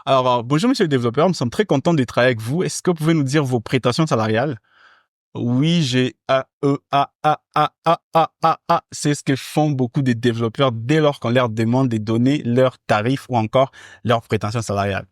Bonjour monsieur le développeur, nous sommes très contents de travailler avec vous. Est-ce que vous pouvez nous dire vos prétentions salariales? Oui, j'ai A. C'est ce que font beaucoup de développeurs dès lors qu'on leur demande de donner leurs tarifs ou encore leurs prétentions salariales.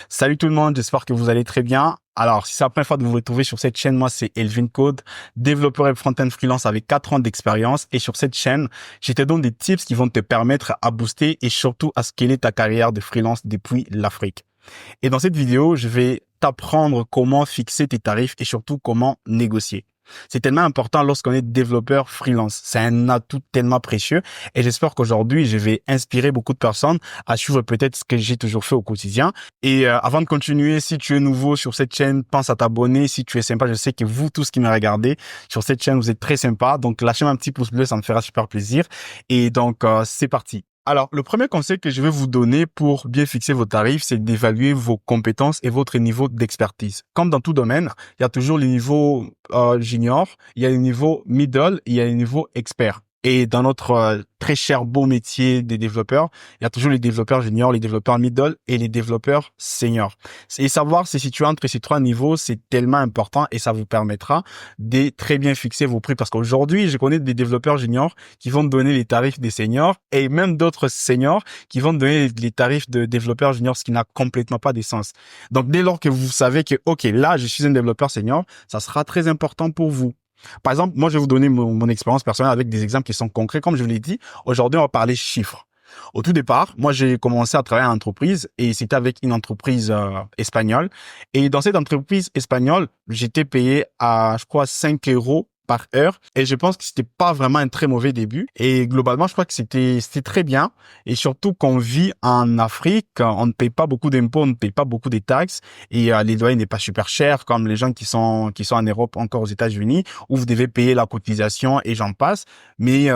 Salut tout le monde, j'espère que vous allez très bien. Alors, si c'est la première fois de vous retrouver sur cette chaîne, moi c'est Elvin Code, développeur et front-end freelance avec 4 ans d'expérience. Et sur cette chaîne, je te donne des tips qui vont te permettre à booster et surtout à scaler ta carrière de freelance depuis l'Afrique. Et dans cette vidéo, je vais t'apprendre comment fixer tes tarifs et surtout comment négocier. C'est tellement important lorsqu'on est développeur freelance. C'est un atout tellement précieux et j'espère qu'aujourd'hui, je vais inspirer beaucoup de personnes à suivre peut-être ce que j'ai toujours fait au quotidien. Et avant de continuer, si tu es nouveau sur cette chaîne, pense à t'abonner. Si tu es sympa, je sais que vous tous qui me regardez sur cette chaîne, vous êtes très sympa. Donc, lâchez-moi un petit pouce bleu, ça me fera super plaisir. Et donc, c'est parti. Alors, le premier conseil que je vais vous donner pour bien fixer vos tarifs, c'est d'évaluer vos compétences et votre niveau d'expertise. Comme dans tout domaine, il y a toujours les niveaux junior, il y a les niveaux middle, il y a les niveaux experts. Et dans notre très cher beau métier des développeurs, il y a toujours les développeurs juniors, les développeurs middle et les développeurs seniors. Et savoir se situer entre ces trois niveaux, c'est tellement important et ça vous permettra de très bien fixer vos prix. Parce qu'aujourd'hui, je connais des développeurs juniors qui vont donner les tarifs des seniors et même d'autres seniors qui vont donner les tarifs de développeurs juniors, ce qui n'a complètement pas de sens. Donc, dès lors que vous savez que, OK, là, je suis un développeur senior, ça sera très important pour vous. Par exemple, moi, je vais vous donner mon expérience personnelle avec des exemples qui sont concrets. Comme je vous l'ai dit, aujourd'hui, on va parler chiffres. Au tout départ, moi, j'ai commencé à travailler en entreprise et c'était avec une entreprise espagnole. Et dans cette entreprise espagnole, j'étais payé à, je crois, 5 euros par heure. Et je pense que c'était pas vraiment un très mauvais début. Et globalement, je crois que c'était très bien. Et surtout qu'on vit en Afrique, on ne paye pas beaucoup d'impôts, on ne paye pas beaucoup de taxes. Et les loyers n'est pas super cher comme les gens qui sont en Europe, encore aux États-Unis, où vous devez payer la cotisation et j'en passe. Mais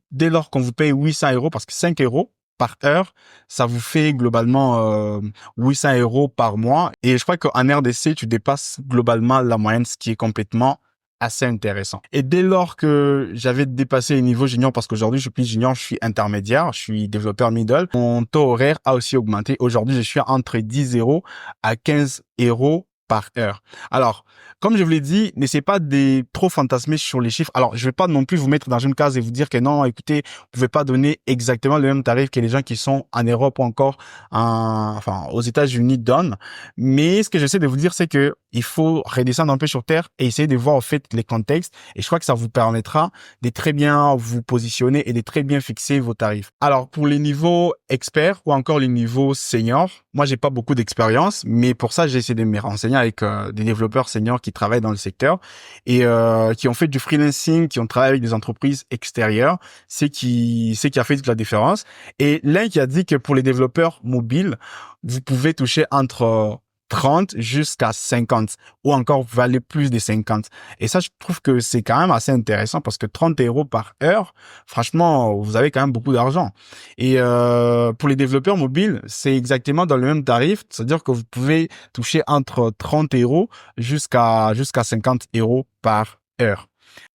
dès lors qu'on vous paye 800 euros, parce que 5 euros par heure, ça vous fait globalement 800 euros par mois. Et je crois qu'en RDC, tu dépasses globalement la moyenne, ce qui est complètement assez intéressant. Et dès lors que j'avais dépassé les niveaux junior, parce qu'aujourd'hui je suis plus junior, je suis intermédiaire, je suis développeur middle, mon taux horaire a aussi augmenté. Aujourd'hui, je suis entre 10 euros à 15 euros par heure. Alors, comme je vous l'ai dit, n'essayez pas de trop fantasmer sur les chiffres. Alors, je vais pas non plus vous mettre dans une case et vous dire que non, écoutez, vous pouvez pas donner exactement le même tarif que les gens qui sont en Europe ou encore aux États-Unis donnent. Mais ce que j'essaie de vous dire, c'est que il faut redescendre un peu sur terre et essayer de voir en fait les contextes. Et je crois que ça vous permettra de très bien vous positionner et de très bien fixer vos tarifs. Alors, pour les niveaux experts ou encore les niveaux seniors, moi, j'ai pas beaucoup d'expérience, mais pour ça, j'ai essayé de me renseigner avec des développeurs seniors qui travaillent dans le secteur et qui ont fait du freelancing, qui ont travaillé avec des entreprises extérieures. C'est qui a fait toute la différence. Et l'un qui a dit que pour les développeurs mobiles, vous pouvez toucher entre 30 jusqu'à 50 ou encore vous valez plus de 50. Et ça, je trouve que c'est quand même assez intéressant parce que 30 euros par heure, franchement, vous avez quand même beaucoup d'argent. Et pour les développeurs mobiles, c'est exactement dans le même tarif, c'est-à-dire que vous pouvez toucher entre 30 euros jusqu'à 50 euros par heure.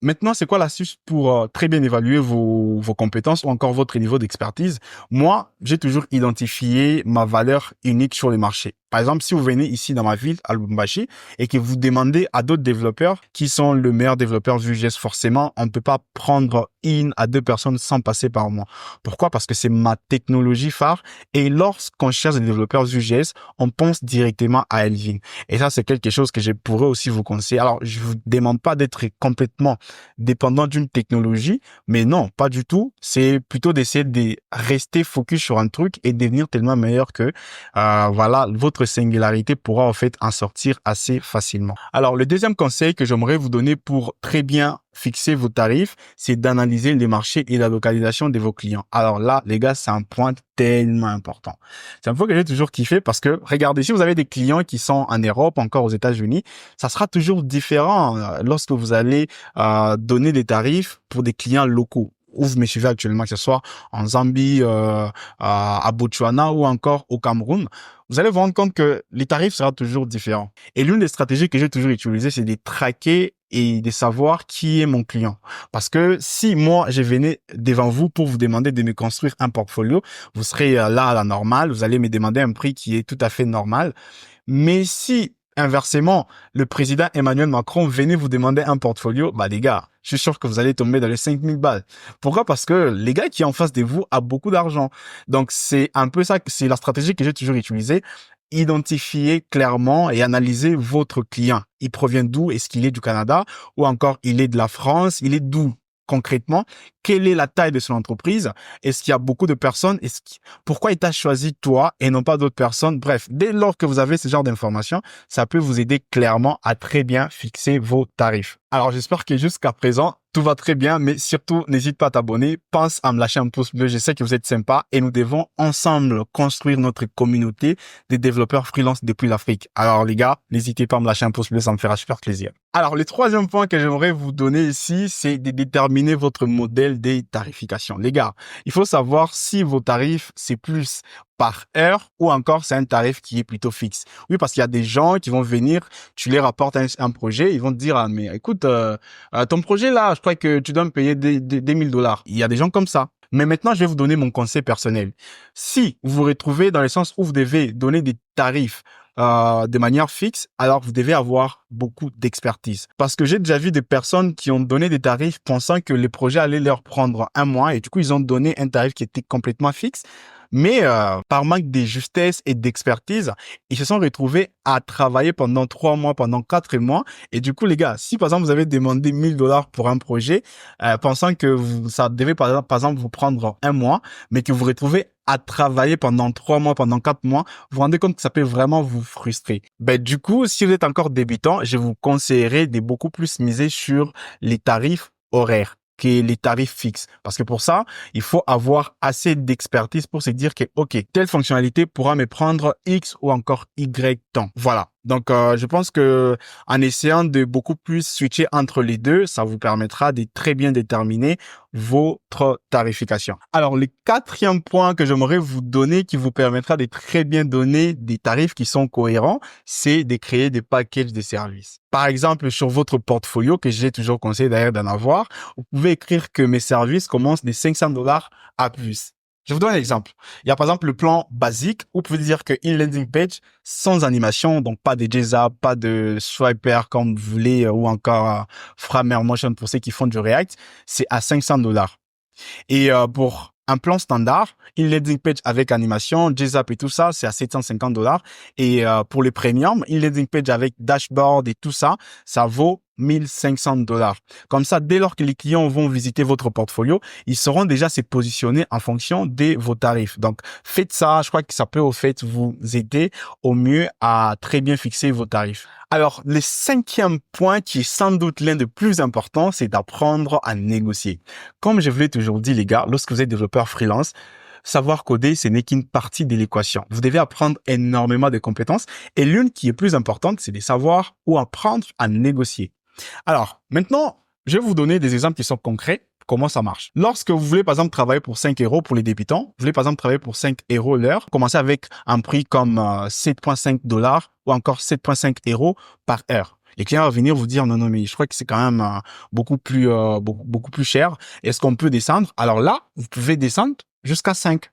Maintenant, c'est quoi l'astuce pour très bien évaluer vos compétences ou encore votre niveau d'expertise? Moi, j'ai toujours identifié ma valeur unique sur le marché. Par exemple, si vous venez ici dans ma ville, à Lubumbashi, et que vous demandez à d'autres développeurs qui sont le meilleur développeur Vue.js, forcément, on ne peut pas prendre une à deux personnes sans passer par moi. Pourquoi? Parce que c'est ma technologie phare. Et lorsqu'on cherche des développeurs Vue.js, on pense directement à Elvin. Et ça, c'est quelque chose que je pourrais aussi vous conseiller. Alors, je vous demande pas d'être complètement dépendant d'une technologie, mais non, pas du tout. C'est plutôt d'essayer de rester focus sur un truc et devenir tellement meilleur que, votre singularité pourra en fait en sortir assez facilement. Alors, le deuxième conseil que j'aimerais vous donner pour très bien fixer vos tarifs, c'est d'analyser les marchés et la localisation de vos clients. Alors là, les gars, c'est un point tellement important. C'est un point que j'ai toujours kiffé parce que, regardez, si vous avez des clients qui sont en Europe, encore aux États-Unis, ça sera toujours différent lorsque vous allez donner des tarifs pour des clients locaux. où vous me suivez actuellement, que ce soit en Zambie, à Botswana ou encore au Cameroun, vous allez vous rendre compte que les tarifs seront toujours différents. Et l'une des stratégies que j'ai toujours utilisées, c'est de traquer et de savoir qui est mon client. Parce que si moi, je venais devant vous pour vous demander de me construire un portfolio, vous serez là à la normale, vous allez me demander un prix qui est tout à fait normal. Mais si, inversement, le président Emmanuel Macron venait vous demander un portfolio, bah les gars, je suis sûr que vous allez tomber dans les 5000 balles. Pourquoi? Parce que les gars qui est en face de vous a beaucoup d'argent. Donc c'est un peu ça, c'est la stratégie que j'ai toujours utilisée. Identifier clairement et analyser votre client. Il provient d'où? Est-ce qu'il est du Canada? Ou encore il est de la France? Il est d'où? Concrètement, quelle est la taille de son entreprise? Est-ce qu'il y a beaucoup de personnes? Pourquoi il t'a choisi toi et non pas d'autres personnes? Bref, dès lors que vous avez ce genre d'informations, ça peut vous aider clairement à très bien fixer vos tarifs. Alors, j'espère que jusqu'à présent, tout va très bien, mais surtout, n'hésite pas à t'abonner. Pense à me lâcher un pouce bleu. Je sais que vous êtes sympa et nous devons ensemble construire notre communauté des développeurs freelance depuis l'Afrique. Alors, les gars, n'hésitez pas à me lâcher un pouce bleu. Ça me fera super plaisir. Alors, le troisième point que j'aimerais vous donner ici, c'est de déterminer votre modèle de tarification. Les gars, il faut savoir si vos tarifs, c'est plus par heure ou encore c'est un tarif qui est plutôt fixe. Oui, parce qu'il y a des gens qui vont venir, tu les rapportes un projet, ils vont te dire, ah, mais écoute, ton projet là, je crois que tu dois me payer des 1000 $. Il y a des gens comme ça. Mais maintenant, je vais vous donner mon conseil personnel. Si vous vous retrouvez dans le sens où vous devez donner des tarifs de manière fixe, alors vous devez avoir beaucoup d'expertise. Parce que j'ai déjà vu des personnes qui ont donné des tarifs pensant que les projets allaient leur prendre un mois et du coup, ils ont donné un tarif qui était complètement fixe. Mais par manque de justesse et d'expertise, ils se sont retrouvés à travailler pendant 3 mois, pendant 4 mois. Et du coup, les gars, si par exemple vous avez demandé 1000 $ pour un projet, pensant que ça devait par exemple vous prendre un mois, mais que vous vous retrouvez à travailler pendant 3 mois, pendant 4 mois, vous vous rendez compte que ça peut vraiment vous frustrer. Ben, du coup, si vous êtes encore débutant, je vous conseillerais de beaucoup plus miser sur les tarifs horaires que les tarifs fixes. Parce que pour ça, il faut avoir assez d'expertise pour se dire que, OK, telle fonctionnalité pourra me prendre X ou encore Y temps. Voilà. Donc, je pense que en essayant de beaucoup plus switcher entre les deux, ça vous permettra de très bien déterminer votre tarification. Alors, le quatrième point que j'aimerais vous donner qui vous permettra de très bien donner des tarifs qui sont cohérents, c'est de créer des packages de services. Par exemple, sur votre portfolio, que j'ai toujours conseillé d'ailleurs d'en avoir, vous pouvez écrire que mes services commencent de 500 $ à plus. Je vous donne un exemple. Il y a par exemple le plan basique où vous pouvez dire qu'une landing page sans animation, donc pas de JSAP, pas de swiper comme vous voulez ou encore Framer Motion pour ceux qui font du React, c'est à 500 $. Et pour un plan standard, une landing page avec animation, JSAP et tout ça, c'est à 750 $. Et pour les premium, une landing page avec dashboard et tout ça, ça vaut 1500 $. Comme ça, dès lors que les clients vont visiter votre portfolio, ils sauront déjà se positionner en fonction de vos tarifs. Donc, faites ça. Je crois que ça peut au fait vous aider au mieux à très bien fixer vos tarifs. Alors, le cinquième point qui est sans doute l'un des plus importants, c'est d'apprendre à négocier. Comme je vous l'ai toujours dit, les gars, lorsque vous êtes développeur freelance, savoir coder, ce n'est qu'une partie de l'équation. Vous devez apprendre énormément de compétences et l'une qui est plus importante, c'est de savoir ou apprendre à négocier. Alors, maintenant, je vais vous donner des exemples qui sont concrets. Comment ça marche? Lorsque vous voulez, par exemple, travailler pour 5 € pour les débutants, vous voulez, par exemple, travailler pour 5 € l'heure, commencez avec un prix comme 7,5 $ ou encore 7,5 € par heure. Les clients vont venir vous dire, non, non, mais je crois que c'est quand même beaucoup plus cher. Est-ce qu'on peut descendre? Alors là, vous pouvez descendre jusqu'à 5.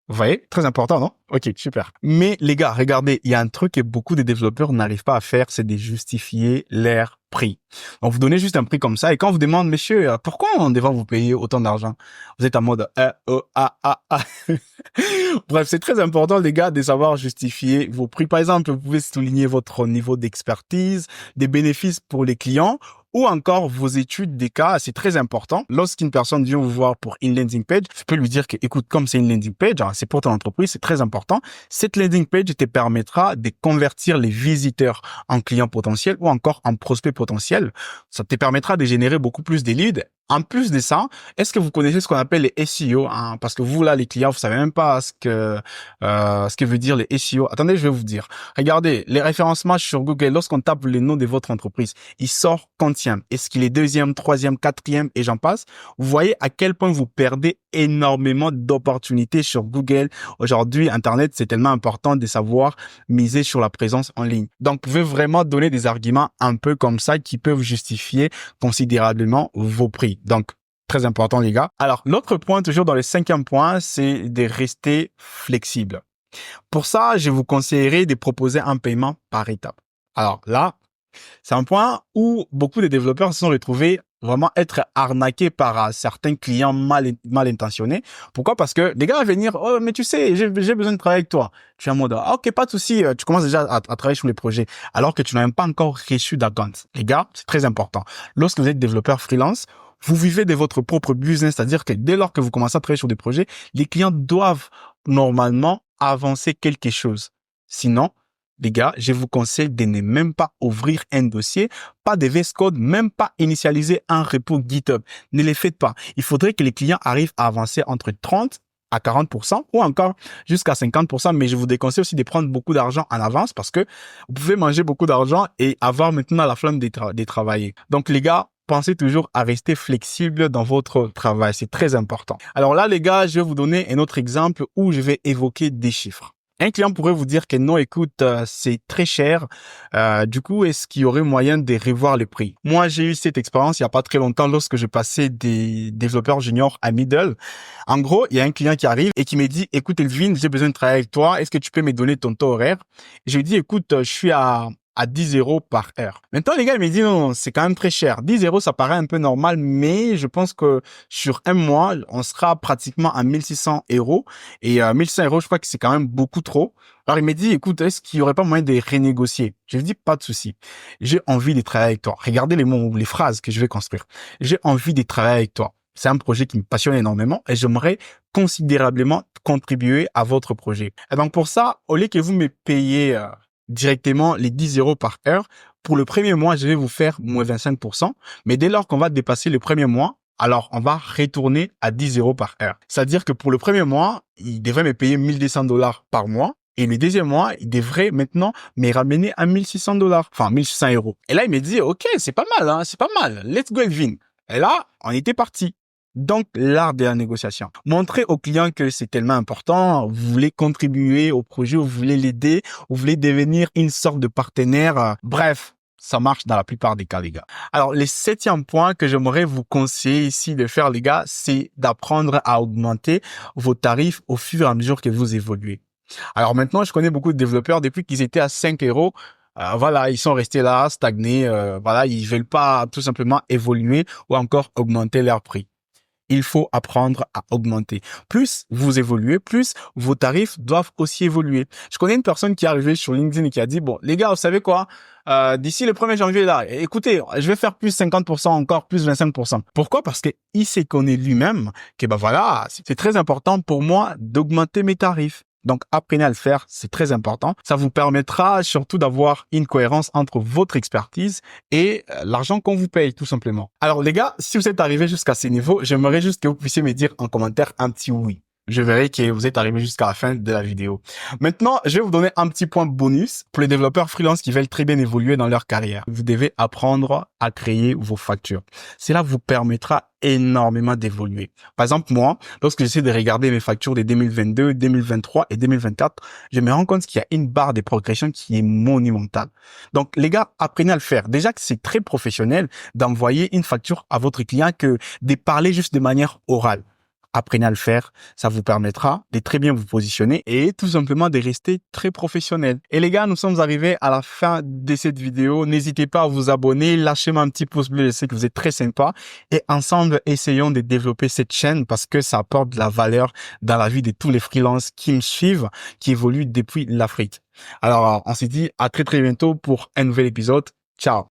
Vous voyez? Très important, non? Ok, super. Mais les gars, regardez, il y a un truc que beaucoup de développeurs n'arrivent pas à faire, c'est de justifier leur prix. Donc, vous donnez juste un prix comme ça et quand on vous demande, monsieur, pourquoi on devrait vous payer autant d'argent? Vous êtes en mode, Bref, c'est très important, les gars, de savoir justifier vos prix. Par exemple, vous pouvez souligner votre niveau d'expertise, des bénéfices pour les clients ou encore vos études des cas, c'est très important. Lorsqu'une personne vient vous voir pour une landing page, je peux lui dire que, écoute, comme c'est une landing page, c'est pour ton entreprise, c'est très important. Cette landing page te permettra de convertir les visiteurs en clients potentiels ou encore en prospects potentiels. Ça te permettra de générer beaucoup plus de leads. En plus de ça, est-ce que vous connaissez ce qu'on appelle les SEO, hein? Parce que vous, là, les clients, vous savez même pas ce que veut dire les SEO. Attendez, je vais vous dire. Regardez, les référencements sur Google, lorsqu'on tape le nom de votre entreprise, il sort quantième. Est-ce qu'il est deuxième, troisième, quatrième et j'en passe? Vous voyez à quel point vous perdez énormément d'opportunités sur Google. Aujourd'hui, Internet, c'est tellement important de savoir miser sur la présence en ligne. Donc, vous pouvez vraiment donner des arguments un peu comme ça qui peuvent justifier considérablement vos prix. Donc, très important, les gars. Alors, l'autre point, toujours dans le 5e point, c'est de rester flexible. Pour ça, je vous conseillerais de proposer un paiement par étape. Alors là, c'est un point où beaucoup de développeurs se sont retrouvés vraiment être arnaqués par certains clients mal intentionnés. Pourquoi? Parce que les gars vont venir, oh, mais tu sais, j'ai besoin de travailler avec toi. Tu es en mode, ah, ok, pas de souci, tu commences déjà à travailler sur les projets, alors que tu n'as même pas encore reçu d'acompte. Les gars, c'est très important. Lorsque vous êtes développeur freelance, vous vivez de votre propre business, c'est-à-dire que dès lors que vous commencez à travailler sur des projets, les clients doivent normalement avancer quelque chose. Sinon, les gars, je vous conseille de ne même pas ouvrir un dossier, pas de VS Code, même pas initialiser un repo GitHub. Ne les faites pas. Il faudrait que les clients arrivent à avancer entre 30 à 40% ou encore jusqu'à 50%, mais je vous déconseille aussi de prendre beaucoup d'argent en avance parce que vous pouvez manger beaucoup d'argent et avoir maintenant la flamme de travailler. Donc les gars, pensez toujours à rester flexible dans votre travail. C'est très important. Alors là, les gars, je vais vous donner un autre exemple où je vais évoquer des chiffres. Un client pourrait vous dire que non, écoute, c'est très cher. Du coup, est-ce qu'il y aurait moyen de revoir le prix? Moi, j'ai eu cette expérience il y a pas très longtemps lorsque je passais des développeurs juniors à middle. En gros, il y a un client qui arrive et qui me dit, écoute, Elvin, j'ai besoin de travailler avec toi. Est-ce que tu peux me donner ton taux horaire? Je lui dis, écoute, je suis à 10 euros par heure. Maintenant, les gars, ils me disent, non, c'est quand même très cher. 10 euros, ça paraît un peu normal, mais je pense que sur un mois, on sera pratiquement à 1600 euros. Et 1600 euros, je crois que c'est quand même beaucoup trop. Alors, il me dit, écoute, est-ce qu'il y aurait pas moyen de renégocier? Je lui dis, pas de souci. J'ai envie de travailler avec toi. Regardez les mots, les phrases que je vais construire. J'ai envie de travailler avec toi. C'est un projet qui me passionne énormément et j'aimerais considérablement contribuer à votre projet. Et donc, pour ça, au lieu que vous me payiez directement les 10 euros par heure, pour le premier mois, je vais vous faire moins 25%. Mais dès lors qu'on va dépasser le premier mois, alors on va retourner à 10 euros par heure. C'est-à-dire que pour le premier mois, il devrait me payer 1200 dollars par mois. Et le deuxième mois, il devrait maintenant me ramener à 1600 dollars. Enfin, 1600 euros. Et là, il me dit, OK, c'est pas mal, hein, c'est pas mal. Let's go, Elvin. Et là, on était parti. Donc, l'art de la négociation. Montrez au client que c'est tellement important. Vous voulez contribuer au projet, vous voulez l'aider, vous voulez devenir une sorte de partenaire. Bref, ça marche dans la plupart des cas, les gars. Alors, le 7e point que j'aimerais vous conseiller ici de faire, les gars, c'est d'apprendre à augmenter vos tarifs au fur et à mesure que vous évoluez. Alors maintenant, je connais beaucoup de développeurs, depuis qu'ils étaient à 5 euros, voilà, ils sont restés là, stagnés, voilà, ils veulent pas tout simplement évoluer ou encore augmenter leur prix. Il faut apprendre à augmenter. Plus vous évoluez, plus vos tarifs doivent aussi évoluer. Je connais une personne qui est arrivée sur LinkedIn et qui a dit, bon, les gars, vous savez quoi? D'ici le 1er janvier, là, écoutez, je vais faire plus 50% encore, plus 25%. Pourquoi? Parce que il sait qu'on est lui-même, que ben voilà, c'est très important pour moi d'augmenter mes tarifs. Donc, apprenez à le faire, c'est très important. Ça vous permettra surtout d'avoir une cohérence entre votre expertise et l'argent qu'on vous paye, tout simplement. Alors, les gars, si vous êtes arrivés jusqu'à ce niveau, j'aimerais juste que vous puissiez me dire en commentaire un petit oui. Je verrai que vous êtes arrivé jusqu'à la fin de la vidéo. Maintenant, je vais vous donner un petit point bonus pour les développeurs freelance qui veulent très bien évoluer dans leur carrière. Vous devez apprendre à créer vos factures. Cela vous permettra énormément d'évoluer. Par exemple, moi, lorsque j'essaie de regarder mes factures de 2022, 2023 et 2024, je me rends compte qu'il y a une barre de progression qui est monumentale. Donc, les gars, apprenez à le faire. Déjà que c'est très professionnel d'envoyer une facture à votre client que de parler juste de manière orale. Apprenez à le faire, ça vous permettra de très bien vous positionner et tout simplement de rester très professionnel. Et les gars, nous sommes arrivés à la fin de cette vidéo. N'hésitez pas à vous abonner, lâchez-moi un petit pouce bleu, je sais que vous êtes très sympa. Et ensemble, essayons de développer cette chaîne parce que ça apporte de la valeur dans la vie de tous les freelances qui me suivent, qui évoluent depuis l'Afrique. Alors, on se dit à très très bientôt pour un nouvel épisode. Ciao!